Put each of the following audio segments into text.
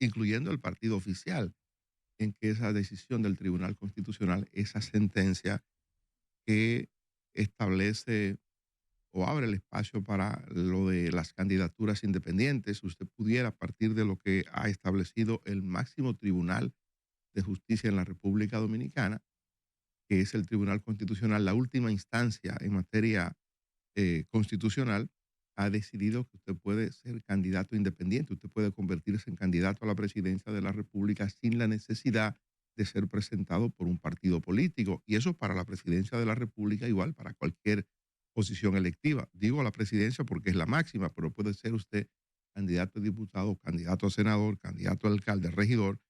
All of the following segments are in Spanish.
incluyendo el partido oficial, en que esa decisión del Tribunal Constitucional, esa sentencia que establece o abre el espacio para lo de las candidaturas independientes, usted pudiera, a partir de lo que ha establecido el máximo tribunal de justicia en la República Dominicana, que es el Tribunal Constitucional, la última instancia en materia constitucional, ha decidido que usted puede ser candidato independiente, usted puede convertirse en candidato a la presidencia de la República sin la necesidad de ser presentado por un partido político. Y eso para la presidencia de la República, igual para cualquier posición electiva. Digo a la presidencia porque es la máxima, pero puede ser usted candidato a diputado, candidato a senador, candidato a alcalde, regidor,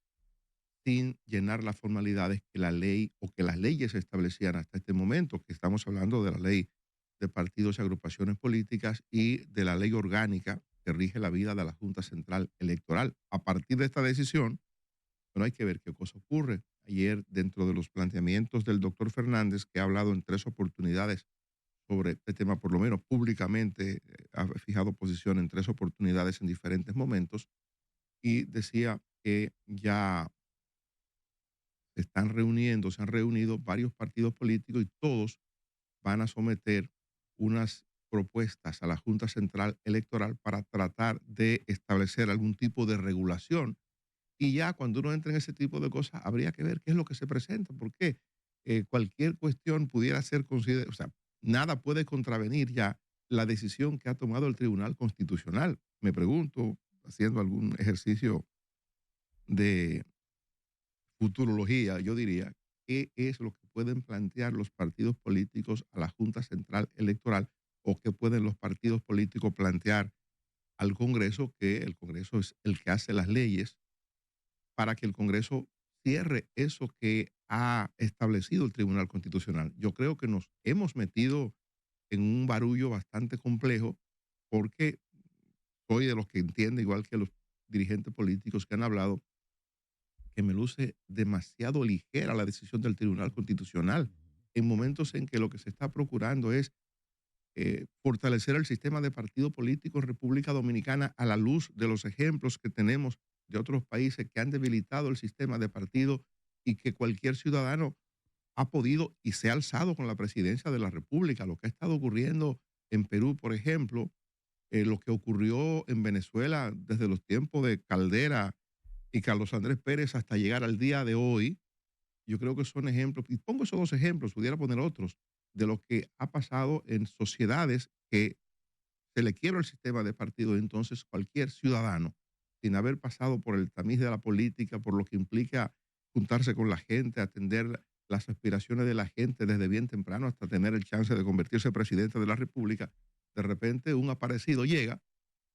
sin llenar las formalidades que la ley o que las leyes establecían hasta este momento, que estamos hablando de la ley de partidos y agrupaciones políticas y de la ley orgánica que rige la vida de la Junta Central Electoral. A partir de esta decisión, bueno, hay que ver qué cosa ocurre. Ayer, dentro de los planteamientos del doctor Fernández, que ha hablado en 3 oportunidades sobre este tema, por lo menos públicamente, ha fijado posición en 3 oportunidades en diferentes momentos, y decía que ya se han reunido varios partidos políticos y todos van a someter unas propuestas a la Junta Central Electoral para tratar de establecer algún tipo de regulación. Y ya cuando uno entra en ese tipo de cosas, habría que ver qué es lo que se presenta, porque cualquier cuestión pudiera ser considerada, o sea, nada puede contravenir ya la decisión que ha tomado el Tribunal Constitucional. Me pregunto, haciendo algún ejercicio de futurología, yo diría, qué es lo que pueden plantear los partidos políticos a la Junta Central Electoral o qué pueden los partidos políticos plantear al Congreso, que el Congreso es el que hace las leyes, para que el Congreso cierre eso que ha establecido el Tribunal Constitucional. Yo creo que nos hemos metido en un barullo bastante complejo porque soy de los que entiende, igual que los dirigentes políticos que han hablado, que me luce demasiado ligera la decisión del Tribunal Constitucional en momentos en que lo que se está procurando es fortalecer el sistema de partido político en República Dominicana a la luz de los ejemplos que tenemos de otros países que han debilitado el sistema de partido y que cualquier ciudadano ha podido y se ha alzado con la presidencia de la República. Lo que ha estado ocurriendo en Perú, por ejemplo, lo que ocurrió en Venezuela desde los tiempos de Caldera y Carlos Andrés Pérez hasta llegar al día de hoy, yo creo que son ejemplos, y pongo esos 2 ejemplos, pudiera poner otros, de lo que ha pasado en sociedades que se le quiebra el sistema de partido. Entonces cualquier ciudadano, sin haber pasado por el tamiz de la política, por lo que implica juntarse con la gente, atender las aspiraciones de la gente desde bien temprano hasta tener el chance de convertirse en presidente de la República, de repente un aparecido llega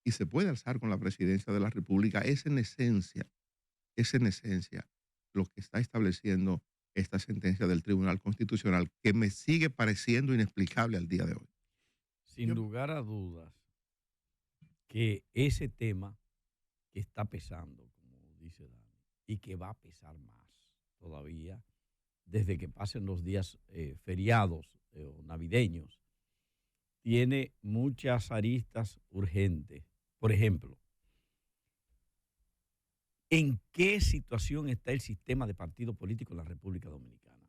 y se puede alzar con la presidencia de la República. Es en esencia lo que está estableciendo esta sentencia del Tribunal Constitucional, que me sigue pareciendo inexplicable al día de hoy. Sin lugar a dudas que ese tema que está pesando, como dice Dani, y que va a pesar más todavía desde que pasen los días feriados o navideños, tiene muchas aristas urgentes. Por ejemplo, ¿en qué situación está el sistema de partido político en la República Dominicana?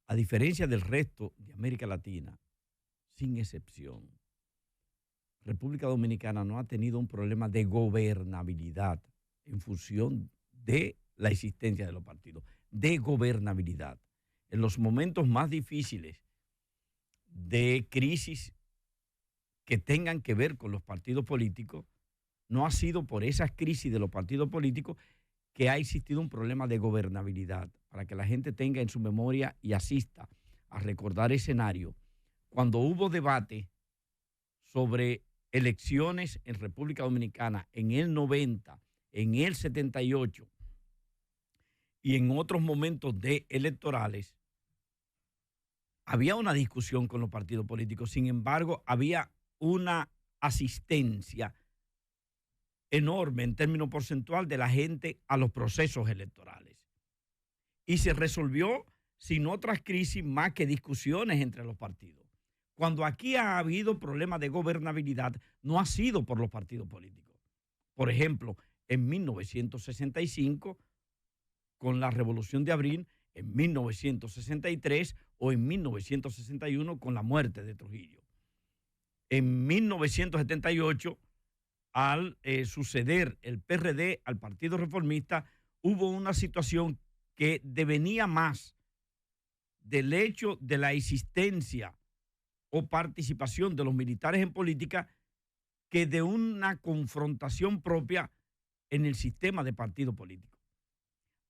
A diferencia del resto de América Latina, sin excepción, República Dominicana no ha tenido un problema de gobernabilidad en función de la existencia de los partidos, de gobernabilidad. En los momentos más difíciles de crisis que tengan que ver con los partidos políticos, no ha sido por esas crisis de los partidos políticos que ha existido un problema de gobernabilidad, para que la gente tenga en su memoria y asista a recordar escenario. Cuando hubo debate sobre elecciones en República Dominicana en el 90, en el 78 y en otros momentos de electorales, había una discusión con los partidos políticos. Sin embargo, había una asistencia enorme en términos porcentual de la gente a los procesos electorales. Y se resolvió sin otras crisis más que discusiones entre los partidos. Cuando aquí ha habido problemas de gobernabilidad, no ha sido por los partidos políticos. Por ejemplo, en 1965, con la Revolución de Abril, en 1963 o en 1961 con la muerte de Trujillo. En 1978, al suceder el PRD al Partido Reformista, hubo una situación que devenía más del hecho de la existencia o participación de los militares en política que de una confrontación propia en el sistema de partido político.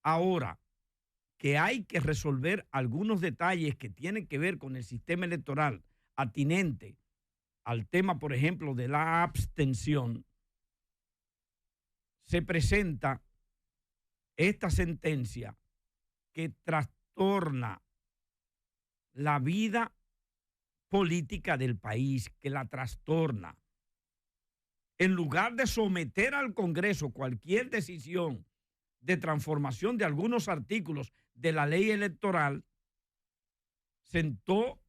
Ahora, que hay que resolver algunos detalles que tienen que ver con el sistema electoral atinente al tema, por ejemplo, de la abstención, se presenta esta sentencia que trastorna la vida política del país, que la trastorna. En lugar de someter al Congreso cualquier decisión de transformación de algunos artículos de la ley electoral, sentó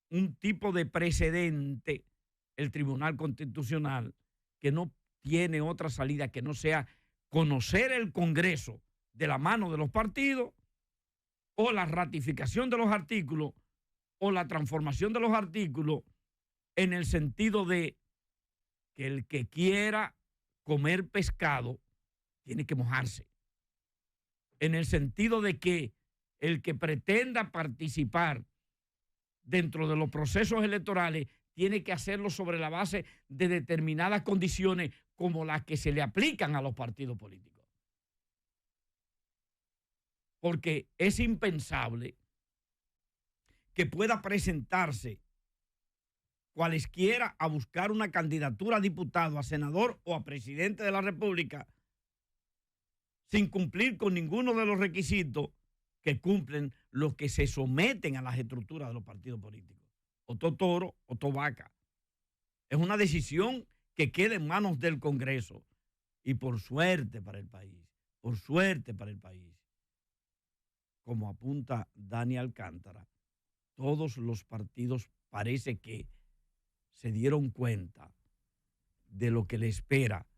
un tipo de precedente el Tribunal Constitucional que no tiene otra salida que no sea conocer el Congreso de la mano de los partidos o la ratificación de los artículos o la transformación de los artículos en el sentido de que el que quiera comer pescado tiene que mojarse. En el sentido de que el que pretenda participar dentro de los procesos electorales tiene que hacerlo sobre la base de determinadas condiciones como las que se le aplican a los partidos políticos. Porque es impensable que pueda presentarse cualesquiera a buscar una candidatura a diputado, a senador o a presidente de la República sin cumplir con ninguno de los requisitos que cumplen los que se someten a las estructuras de los partidos políticos. O todo toro o todo vaca. Es una decisión que queda en manos del Congreso. Y por suerte para el país, como apunta Dani Alcántara, todos los partidos parece que se dieron cuenta de lo que le espera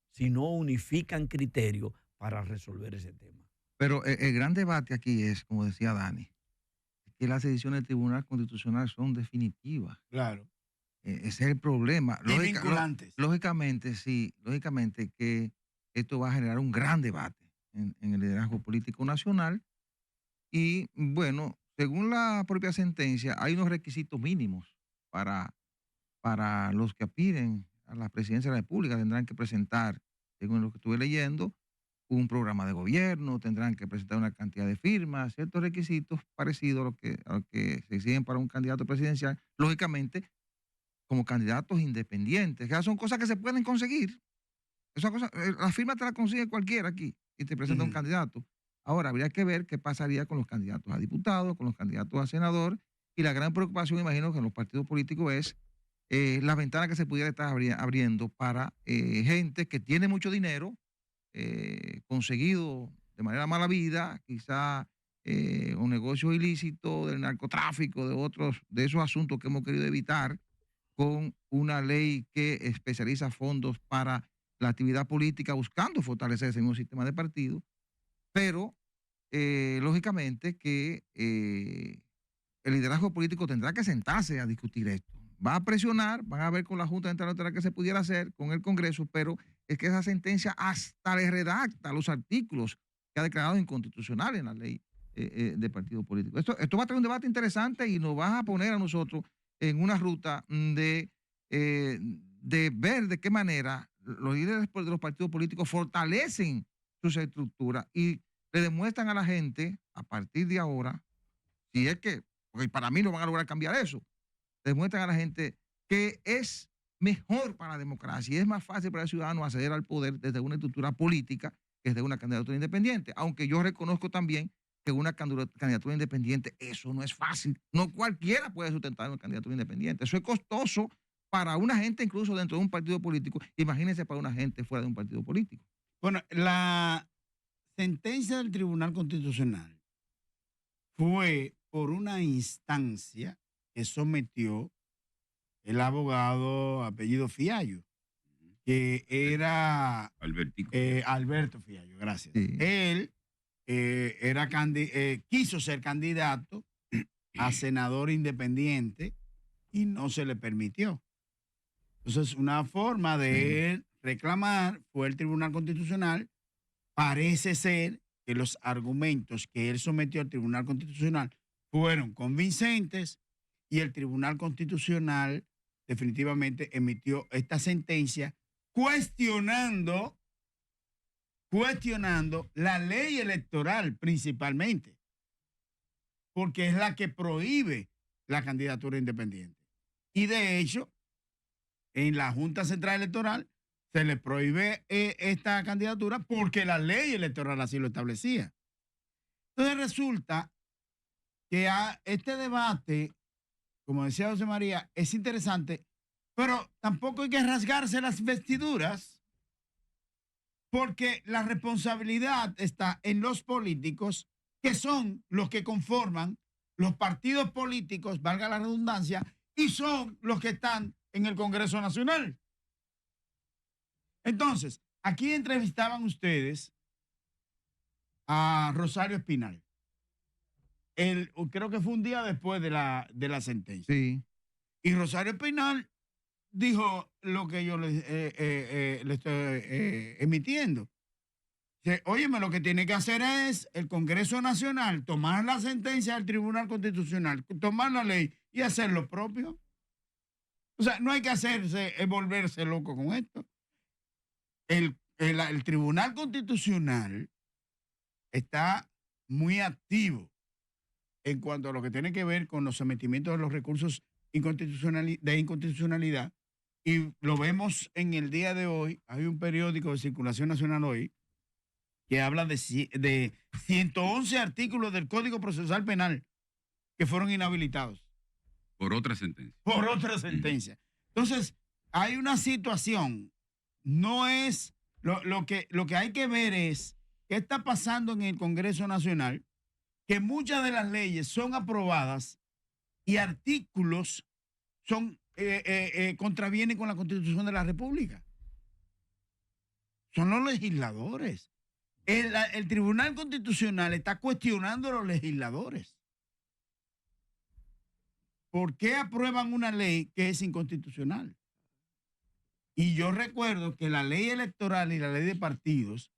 si no unifican criterios para resolver ese tema. Pero el gran debate aquí es, como decía Dani, que las decisiones del Tribunal Constitucional son definitivas. Claro. Ese es el problema. Y vinculantes. Lógicamente, sí, lógicamente que esto va a generar un gran debate en el liderazgo político nacional. Y bueno, según la propia sentencia, hay unos requisitos mínimos para los que aspiren a la presidencia de la República. Tendrán que presentar, según lo que estuve leyendo, un programa de gobierno, tendrán que presentar una cantidad de firmas, ciertos requisitos parecidos a lo que se exigen para un candidato presidencial, lógicamente como candidatos independientes, que son cosas que se pueden conseguir. La firma te la consigue cualquiera aquí y te presenta un candidato. Ahora, habría que ver qué pasaría con los candidatos a diputados, con los candidatos a senador, y la gran preocupación, imagino, que en los partidos políticos es la ventana que se pudiera estar abriendo para gente que tiene mucho dinero, conseguido de manera mala vida, quizá un negocio ilícito del narcotráfico, de esos asuntos que hemos querido evitar con una ley que especializa fondos para la actividad política, buscando fortalecer ese mismo sistema de partido, pero lógicamente que el liderazgo político tendrá que sentarse a discutir esto. Va a presionar, van a ver con la Junta Central Electoral que se pudiera hacer, con el Congreso, pero es que esa sentencia hasta le redacta los artículos que ha declarado inconstitucional en la ley de partido político. Esto va a tener un debate interesante y nos va a poner a nosotros en una ruta de ver de qué manera los líderes de los partidos políticos fortalecen sus estructuras y le demuestran a la gente, a partir de ahora, si es que, porque para mí no van a lograr cambiar eso, demuestran a la gente que es mejor para la democracia y es más fácil para el ciudadano acceder al poder desde una estructura política que desde una candidatura independiente. Aunque yo reconozco también que una candidatura independiente, eso no es fácil. No cualquiera puede sustentar una candidatura independiente. Eso es costoso para una gente incluso dentro de un partido político. Imagínense para una gente fuera de un partido político. Bueno, la sentencia del Tribunal Constitucional fue por una instancia que sometió el abogado apellido Fiallo. que era Albertico. Alberto Fiallo, gracias. Sí. Él quiso ser candidato a senador independiente y no se le permitió. Entonces, una forma de él reclamar fue el Tribunal Constitucional. Parece ser que los argumentos que él sometió al Tribunal Constitucional fueron convincentes y el Tribunal Constitucional definitivamente emitió esta sentencia cuestionando la ley electoral principalmente, porque es la que prohíbe la candidatura independiente. Y de hecho, en la Junta Central Electoral se le prohíbe esta candidatura porque la ley electoral así lo establecía. Entonces resulta que este debate, como decía José María, es interesante, pero tampoco hay que rasgarse las vestiduras porque la responsabilidad está en los políticos, que son los que conforman los partidos políticos, valga la redundancia, y son los que están en el Congreso Nacional. Entonces, aquí entrevistaban ustedes a Rosario Espinal. Creo que fue un día después de la sentencia. Sí. Y Rosario Espinal dijo lo que yo le estoy emitiendo. Óyeme, lo que tiene que hacer es el Congreso Nacional tomar la sentencia del Tribunal Constitucional, tomar la ley y hacer lo propio. O sea, no hay que volverse loco con esto. El Tribunal Constitucional está muy activo en cuanto a lo que tiene que ver con los sometimientos de los recursos de inconstitucionalidad, y lo vemos en el día de hoy. Hay un periódico de circulación nacional hoy que habla de 111 artículos del Código Procesal Penal que fueron inhabilitados. Por otra sentencia. Por otra sentencia. Entonces, hay una situación, no es, lo que hay que ver es qué está pasando en el Congreso Nacional, que muchas de las leyes son aprobadas y artículos contravienen con la Constitución de la República. Son los legisladores. El Tribunal Constitucional está cuestionando a los legisladores. ¿Por qué aprueban una ley que es inconstitucional? Y yo recuerdo que la ley electoral y la ley de partidos,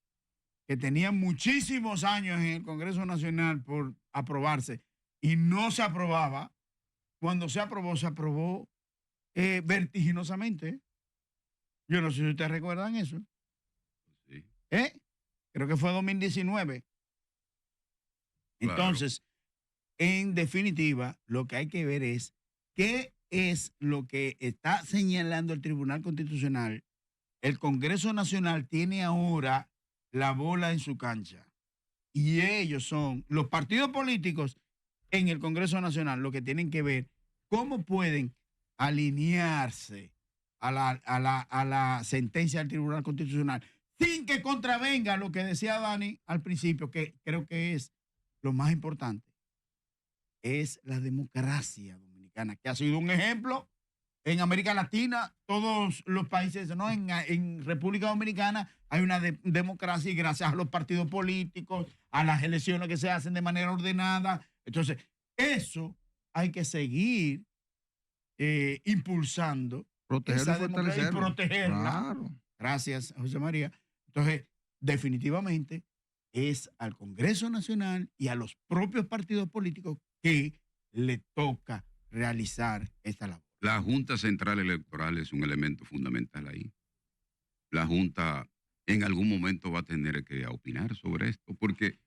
que tenían muchísimos años en el Congreso Nacional por aprobarse y no se aprobaba, cuando se aprobó vertiginosamente. Yo no sé si ustedes recuerdan eso. Sí. Creo que fue 2019. Claro. Entonces, en definitiva, lo que hay que ver es qué es lo que está señalando el Tribunal Constitucional. El Congreso Nacional tiene ahora la bola en su cancha. Y ellos son los partidos políticos en el Congreso Nacional los que tienen que ver cómo pueden alinearse a la sentencia del Tribunal Constitucional sin que contravenga lo que decía Dani al principio, que creo que es lo más importante, es la democracia dominicana, que ha sido un ejemplo en América Latina, todos los países, ¿no? En República Dominicana hay una democracia y gracias a los partidos políticos, a las elecciones que se hacen de manera ordenada. Entonces, eso hay que seguir impulsando, Protegerlo y democracia y fortalecerlo. protegerla. Claro. Gracias, José María. Entonces, definitivamente es al Congreso Nacional y a los propios partidos políticos que le toca realizar esta labor. La Junta Central Electoral es un elemento fundamental ahí. La Junta en algún momento va a tener que opinar sobre esto, porque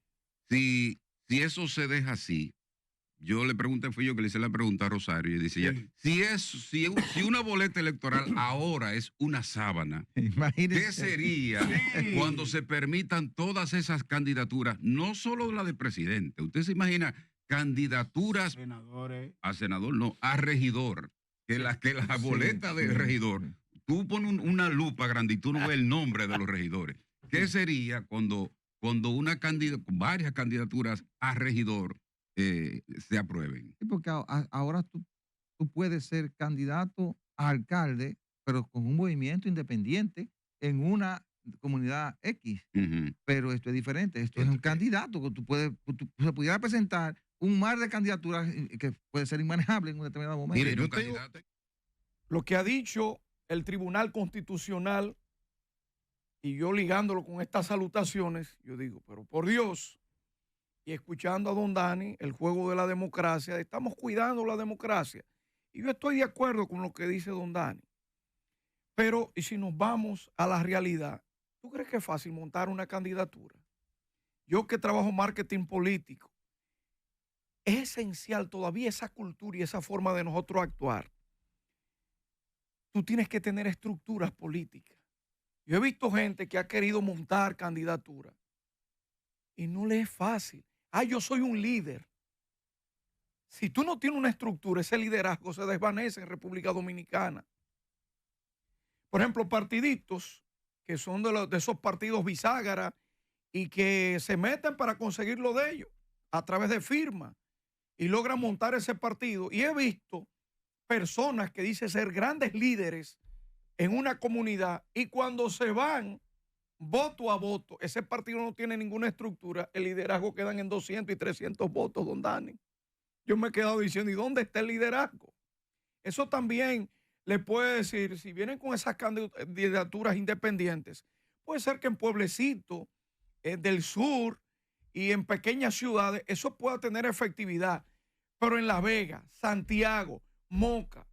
si eso se deja así, yo le pregunté, fui yo que le hice la pregunta a Rosario y decía, si una boleta electoral ahora es una sábana, Imagínese. ¿qué sería cuando se permitan todas esas candidaturas, no solo la de presidente? Usted se imagina candidaturas Senadores. a senador, no, a regidor, que la boleta de regidor, tú pones una lupa grande y tú no ves el nombre de los regidores. ¿Qué sería cuando varias candidaturas a regidor se aprueben? Sí, porque ahora tú puedes ser candidato a alcalde, pero con un movimiento independiente en una comunidad X. Ujú. Pero esto es diferente. Esto es un candidato que se pudiera presentar un mar de candidaturas que puede ser inmanejable en un determinado momento. Mire, Pero yo un tengo, candidato- Lo que ha dicho el Tribunal Constitucional, y yo ligándolo con estas salutaciones, yo digo, pero por Dios, y escuchando a don Dani, el juego de la democracia, estamos cuidando la democracia. Y yo estoy de acuerdo con lo que dice don Dani. Pero, y si nos vamos a la realidad, ¿tú crees que es fácil montar una candidatura? Yo que trabajo marketing político, es esencial todavía esa cultura y esa forma de nosotros actuar. Tú tienes que tener estructuras políticas. Yo he visto gente que ha querido montar candidaturas y no le es fácil. Yo soy un líder. Si tú no tienes una estructura, ese liderazgo se desvanece en República Dominicana. Por ejemplo, partiditos que son de esos partidos bisagra y que se meten para conseguir lo de ellos a través de firmas y logran montar ese partido. Y he visto personas que dicen ser grandes líderes en una comunidad y cuando se van voto a voto, ese partido no tiene ninguna estructura, el liderazgo quedan en 200 y 300 votos, don Dani. Yo me he quedado diciendo, ¿y dónde está el liderazgo? Eso también le puede decir, si vienen con esas candidaturas independientes, puede ser que en pueblecitos del sur y en pequeñas ciudades eso pueda tener efectividad, pero en La Vega, Santiago, Moca,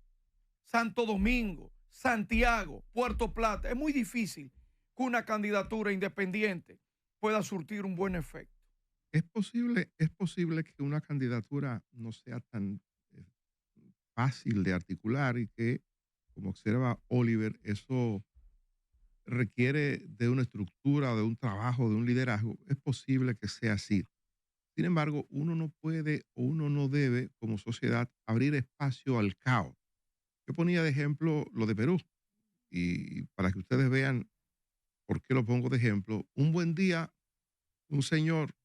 Santo Domingo, Santiago, Puerto Plata, es muy difícil que una candidatura independiente pueda surtir un buen efecto. es posible que una candidatura no sea tan fácil de articular y que, como observa Oliver, eso requiere de una estructura, de un trabajo, de un liderazgo. Es posible que sea así. Sin embargo, uno no puede o uno no debe, como sociedad, abrir espacio al caos. Yo ponía de ejemplo lo de Perú y para que ustedes vean por qué lo pongo de ejemplo, un buen día, un señor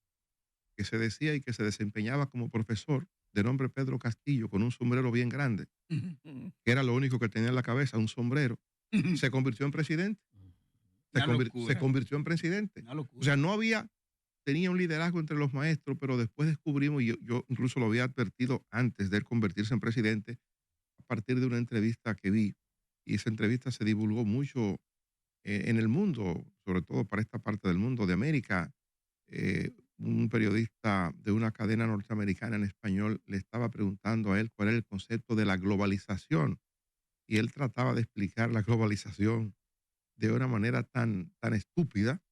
que se decía y que se desempeñaba como profesor, de nombre Pedro Castillo, con un sombrero bien grande, que era lo único que tenía en la cabeza, un sombrero, se convirtió en presidente. Se convirtió en presidente. O sea, tenía un liderazgo entre los maestros, pero después descubrimos, y yo incluso lo había advertido antes de él convertirse en presidente, a partir de una entrevista que vi, y esa entrevista se divulgó mucho en el mundo, sobre todo para esta parte del mundo de América. Un periodista de una cadena norteamericana en español le estaba preguntando a él cuál era el concepto de la globalización, y él trataba de explicar la globalización de una manera tan estúpida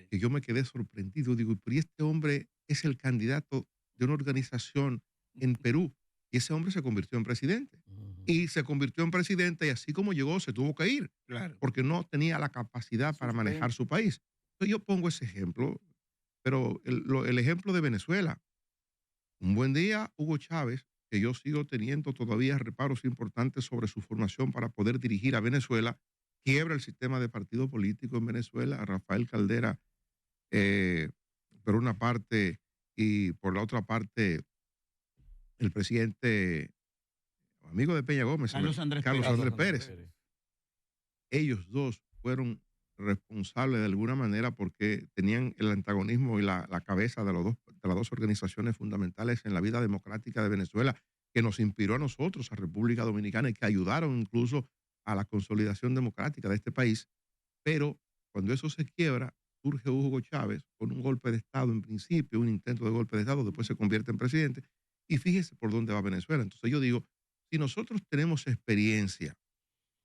que yo me quedé sorprendido. Digo, pero este hombre es el candidato de una organización en Perú y ese hombre se convirtió en presidente. Y se convirtió en presidente y así como llegó se tuvo que ir, Claro. porque no tenía la capacidad para manejar su país. Entonces yo pongo ese ejemplo, pero el ejemplo de Venezuela. Un buen día, Hugo Chávez, que yo sigo teniendo todavía reparos importantes sobre su formación para poder dirigir a Venezuela, quiebra el sistema de partido político en Venezuela, a Rafael Caldera, por una parte, y por la otra parte, el presidente, amigo de Peña Gómez, Carlos Andrés Pérez. Ellos dos fueron responsables de alguna manera porque tenían el antagonismo y la cabeza de las dos organizaciones fundamentales en la vida democrática de Venezuela, que nos inspiró a nosotros, a República Dominicana, y que ayudaron incluso a la consolidación democrática de este país. Pero cuando eso se quiebra, surge Hugo Chávez con un golpe de Estado en principio, un intento de golpe de Estado, después se convierte en presidente, y fíjese por dónde va Venezuela. Entonces yo digo, si nosotros tenemos experiencia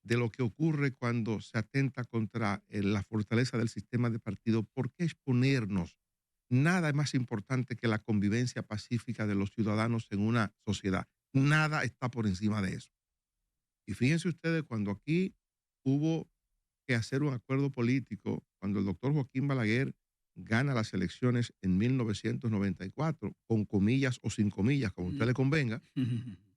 de lo que ocurre cuando se atenta contra la fortaleza del sistema de partido, ¿por qué exponernos? Nada es más importante que la convivencia pacífica de los ciudadanos en una sociedad. Nada está por encima de eso. Y fíjense ustedes, cuando aquí hubo que hacer un acuerdo político, cuando el doctor Joaquín Balaguer gana las elecciones en 1994, con comillas o sin comillas, como a usted le convenga,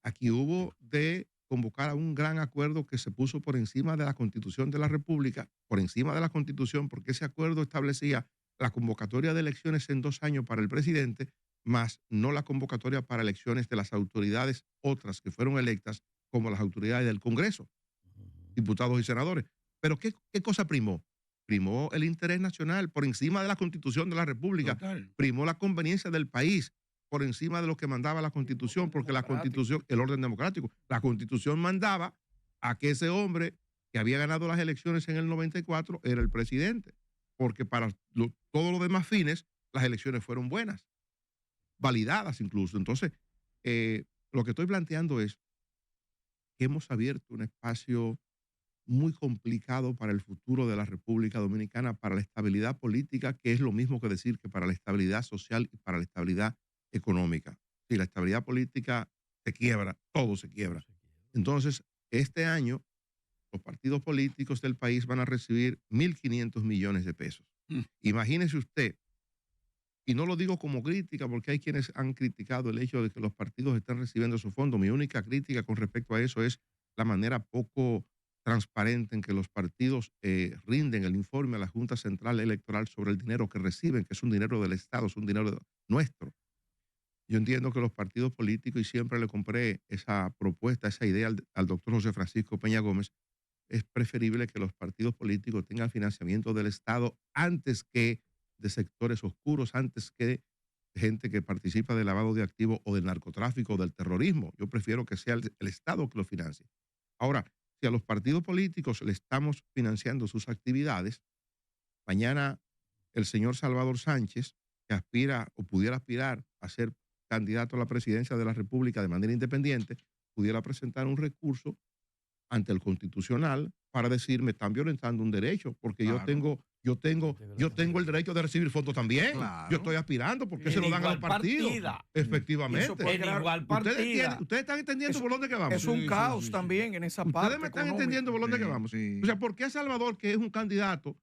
aquí hubo de convocar a un gran acuerdo que se puso por encima de la Constitución de la República, por encima de la Constitución, porque ese acuerdo establecía la convocatoria de elecciones en 2 años para el presidente, más no la convocatoria para elecciones de las autoridades otras que fueron electas, como las autoridades del Congreso. diputados y senadores. Pero ¿qué cosa primó? Primó el interés nacional por encima de la Constitución de la República. Total. Primó la conveniencia del país por encima de lo que mandaba la Constitución, porque la Constitución, el orden democrático, la Constitución mandaba a que ese hombre que había ganado las elecciones en el 94 era el presidente, porque para todos los demás fines las elecciones fueron buenas, validadas incluso. Entonces, lo que estoy planteando es que hemos abierto un espacio muy complicado para el futuro de la República Dominicana, para la estabilidad política, que es lo mismo que decir que para la estabilidad social y para la estabilidad económica. Si la estabilidad política se quiebra, todo se quiebra. Entonces, este año, los partidos políticos del país van a recibir 1.500 millones de pesos. Imagínese usted, y no lo digo como crítica, porque hay quienes han criticado el hecho de que los partidos están recibiendo esos fondos. Mi única crítica con respecto a eso es la manera poco transparente en que los partidos rinden el informe a la Junta Central Electoral sobre el dinero que reciben, que es un dinero del Estado, es un dinero nuestro. Yo entiendo que los partidos políticos, y siempre le compré esa propuesta, esa idea al doctor José Francisco Peña Gómez, es preferible que los partidos políticos tengan financiamiento del Estado antes que de sectores oscuros, antes que gente que participa del lavado de activos o del narcotráfico o del terrorismo. Yo prefiero que sea el Estado que lo financie. Ahora, si a los partidos políticos le estamos financiando sus actividades, mañana el señor Salvador Sánchez, que aspira o pudiera aspirar a ser candidato a la presidencia de la República de manera independiente, pudiera presentar un recurso ante el Constitucional para decir, me están violentando un derecho, porque Claro. yo tengo el derecho de recibir fondos también. Claro. Yo estoy aspirando, porque se En lo dan a los igual partidos. partida. Efectivamente. Eso puede En crear- igual ¿Ustedes, partida. ustedes están entendiendo por dónde que vamos? Es un Sí, caos sí, sí. también en esa parte. Ustedes me están económica. entendiendo por dónde Sí, que vamos. sí. O sea, ¿por qué Salvador, que es un candidato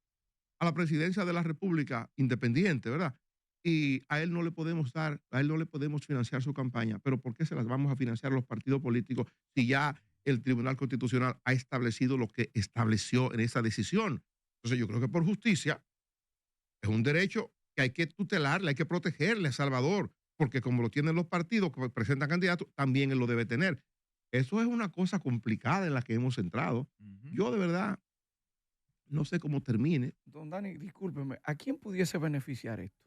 a la presidencia de la República independiente, ¿verdad? Y a él no le podemos financiar su campaña, pero ¿por qué se las vamos a financiar a los partidos políticos si ya el Tribunal Constitucional ha establecido lo que estableció en esa decisión? Entonces yo creo que por justicia es un derecho que hay que tutelarle, hay que protegerle a Salvador, porque como lo tienen los partidos que presentan candidatos, también él lo debe tener. Eso es una cosa complicada en la que hemos entrado. Ujú. Yo de verdad no sé cómo termine. Don Dani, discúlpeme, ¿a quién pudiese beneficiar esto?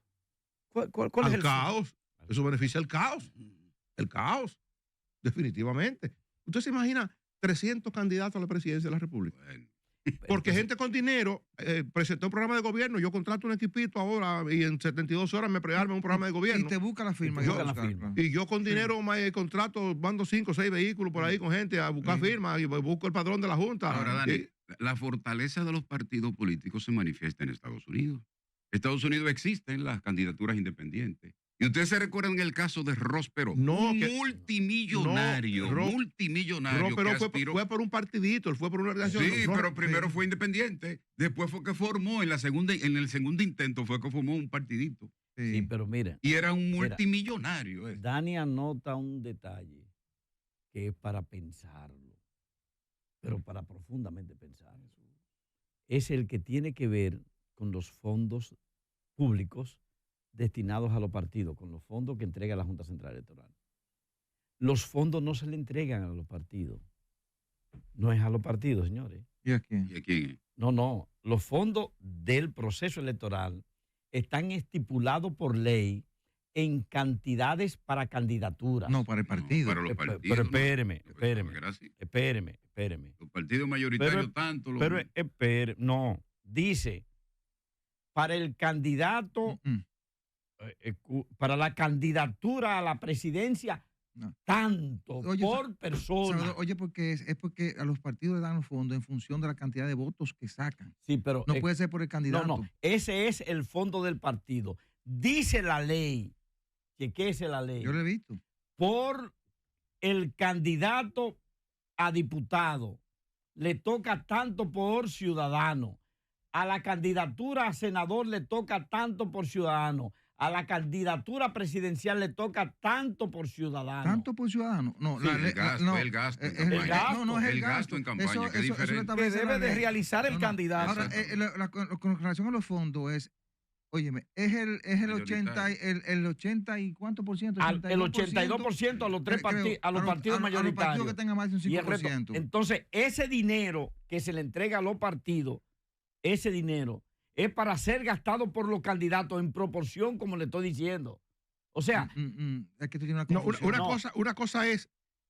¿Cuál es Al el caos. Eso beneficia al caos. El caos. Definitivamente. ¿Usted se imagina 300 candidatos a la presidencia de la República? Bueno, Porque gente con dinero presentó un programa de gobierno. Yo contrato un equipito ahora y en 72 horas me prearme un programa de Y gobierno. te busca la firma. Y te yo busca la buscar, firma. claro. Y yo con dinero contrato, mando 5 o 6 vehículos por ahí con gente a buscar Sí. firmas y busco el padrón de la Junta. ahora, Dani, Y- la fortaleza de los partidos políticos se manifiesta en Estados Unidos. Estados Unidos existen las candidaturas independientes. Y ustedes se recuerdan el caso de Ross Perot, No, un que- multimillonario, no, multimillonario No, pero que fue aspiró. por un partidito, él fue por una organización. Sí, No, pero primero fue independiente, después fue que formó, en el segundo intento fue que formó un partidito. sí. Sí, pero mira, Y era un Mira. multimillonario. Dani anota un detalle que es para pensarlo, pero para profundamente pensarlo. Es el que tiene que ver con los fondos públicos destinados a los partidos, con los fondos que entrega la Junta Central Electoral. Los fondos no se le entregan a los partidos. No es a los partidos, señores. ¿Y a quién? ¿Y a quién es? No. Los fondos del proceso electoral están estipulados por ley en cantidades para candidaturas. No, para el partido. Para los Pero partidos. ¿no? espéreme, Yo pensaba espéreme. que era así. Espéreme. Los partidos mayoritarios Pero- tanto. Pero espere, no. Dice, para el candidato, para la candidatura a la presidencia, No. tanto Oye, por persona. Salvador, oye, porque es porque a los partidos le dan los fondos en función de la cantidad de votos que sacan. Sí, pero No puede ser por el candidato. no, ese es el fondo del partido. Dice la ley, chequéese la ley, Yo lo he visto. por el candidato a diputado le toca tanto por ciudadano, a la candidatura a senador le toca tanto por ciudadano, a la candidatura presidencial le toca tanto por ciudadano. Tanto por ciudadano. No, Sí, el gasto, no, el gasto en es campaña. El gasto. No, no es el, El gasto en campaña, que es diferente. lo Que establece debe la de ley. realizar el No, no. candidato. Ahora, con relación a los fondos es Óyeme, es el 80, el 80 y cuánto por ciento, El 82% a los tres partidos, a los partidos mayoritarios. A los partidos que tengan más de un Y el resto. 5%. Entonces, ese dinero que se le entrega a los partidos, ese dinero es para ser gastado por los candidatos en proporción, como le estoy diciendo. O sea, es que tú tienes una No, confusión. una cosa es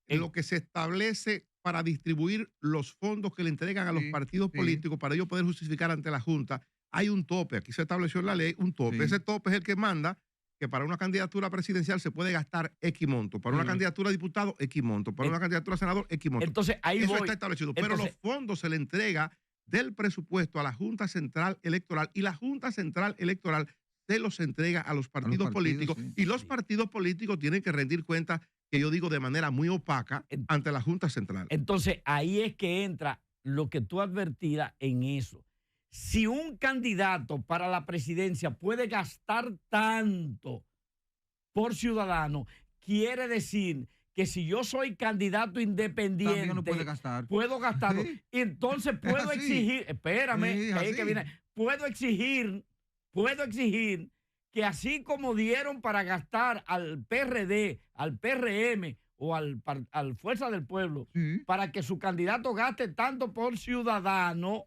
lo que se establece para distribuir los fondos que le entregan a los partidos políticos para ellos poder justificar ante la Junta. Hay un tope, aquí se estableció en la ley un tope. Sí. Ese tope es el que manda que para una candidatura presidencial se puede gastar X monto, para una candidatura a diputado X monto, para una candidatura a senador X monto. entonces ahí Eso voy. está establecido, pero Entonces, los fondos se le entrega del presupuesto a la Junta Central Electoral y la Junta Central Electoral se los entrega a los partidos políticos y los partidos políticos tienen que rendir cuentas, que yo digo de manera muy opaca, ante la Junta Central. Entonces, ahí es que entra lo que tú advertías en eso. Si un candidato para la presidencia puede gastar tanto por ciudadano, quiere decir que si yo soy candidato independiente, También lo puede gastar. puedo gastarlo. Sí. Y entonces puedo así. exigir, espérame, Sí, que ahí así. que viene, puedo exigir que así como dieron para gastar al PRD, al PRM o al Fuerza del Pueblo, Sí. para que su candidato gaste tanto por ciudadano,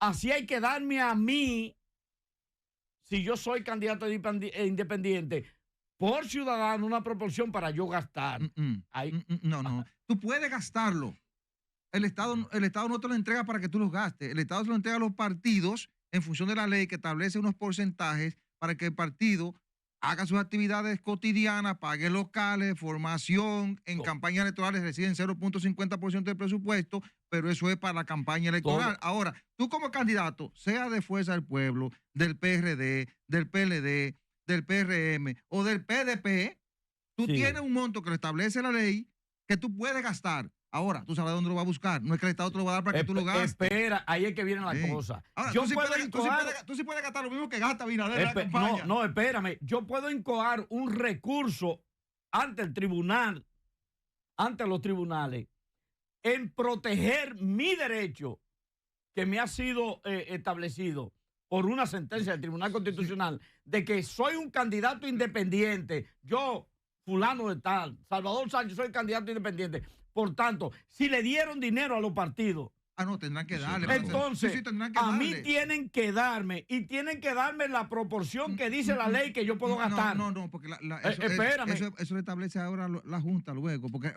así hay que darme a mí, si yo soy candidato independiente, por ciudadano una proporción para yo gastar. Ahí. No. Tú puedes gastarlo. El Estado no te lo entrega para que tú los gastes. El Estado se lo entrega a los partidos en función de la ley que establece unos porcentajes para que el partido haga sus actividades cotidianas, pague locales, formación, en campañas electorales reciben 0.50% del presupuesto, pero eso es para la campaña electoral. Ahora, tú como candidato, sea de Fuerza del Pueblo, del PRD, del PLD, del PRM o del PDP, tú tienes un monto que lo establece la ley que tú puedes gastar. Ahora, tú sabes dónde lo vas a buscar. No es que el Estado te lo va a dar para que tú lo gastes. Espera, ahí es que viene la cosa. Ahora, Yo tú sí puedo puedes gastar lo mismo que gasta Abinader en la campaña. No, espérame. Yo puedo incoar un recurso ante el tribunal, ante los tribunales, en proteger mi derecho que me ha sido establecido por una sentencia del Tribunal Constitucional de que soy un candidato independiente. Yo, fulano de tal, Salvador Sánchez, soy candidato independiente. Por tanto, si le dieron dinero a los partidos, no, tendrán que darle. entonces, tendrán que a darle. mí tienen que darme, y tienen que darme la proporción que dice la ley que yo puedo gastar. No, porque espérame. Eso lo establece ahora la Junta luego. Porque,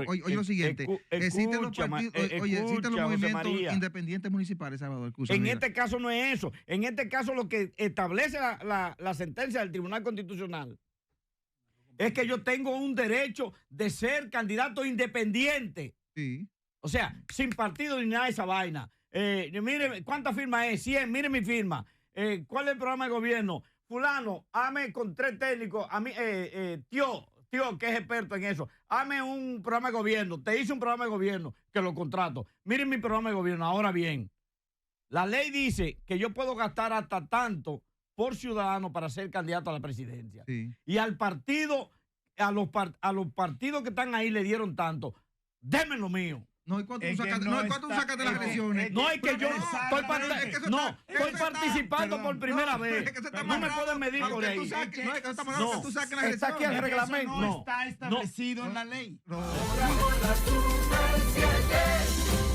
oye, lo siguiente. Existen los movimientos independientes municipales, Salvador. En este caso no es eso. En este caso lo que establece la sentencia del Tribunal Constitucional es que yo tengo un derecho de ser candidato independiente. Sí. O sea, sin partido ni nada de esa vaina. Mire, ¿cuántas firmas es? 100, mire mi firma. ¿Cuál es el programa de gobierno? Fulano, hazme con 3 técnicos. A mí, tío, que es experto en eso. Hazme un programa de gobierno. Te hice un programa de gobierno que lo contrato. Miren mi programa de gobierno. Ahora bien, la ley dice que yo puedo gastar hasta tanto por ciudadano para ser candidato a la presidencia. Sí. Y al partido, a los partidos que están ahí le dieron tanto. Denme lo mío. No, ¿y cuánto tú sacas de las elecciones? No es que yo estoy participando por primera vez. No me pueden medir por ahí. No, es que estamos hablando que tú saques las Está aquí el elecciones. reglamento. No está establecido en la ley. Las 1:07.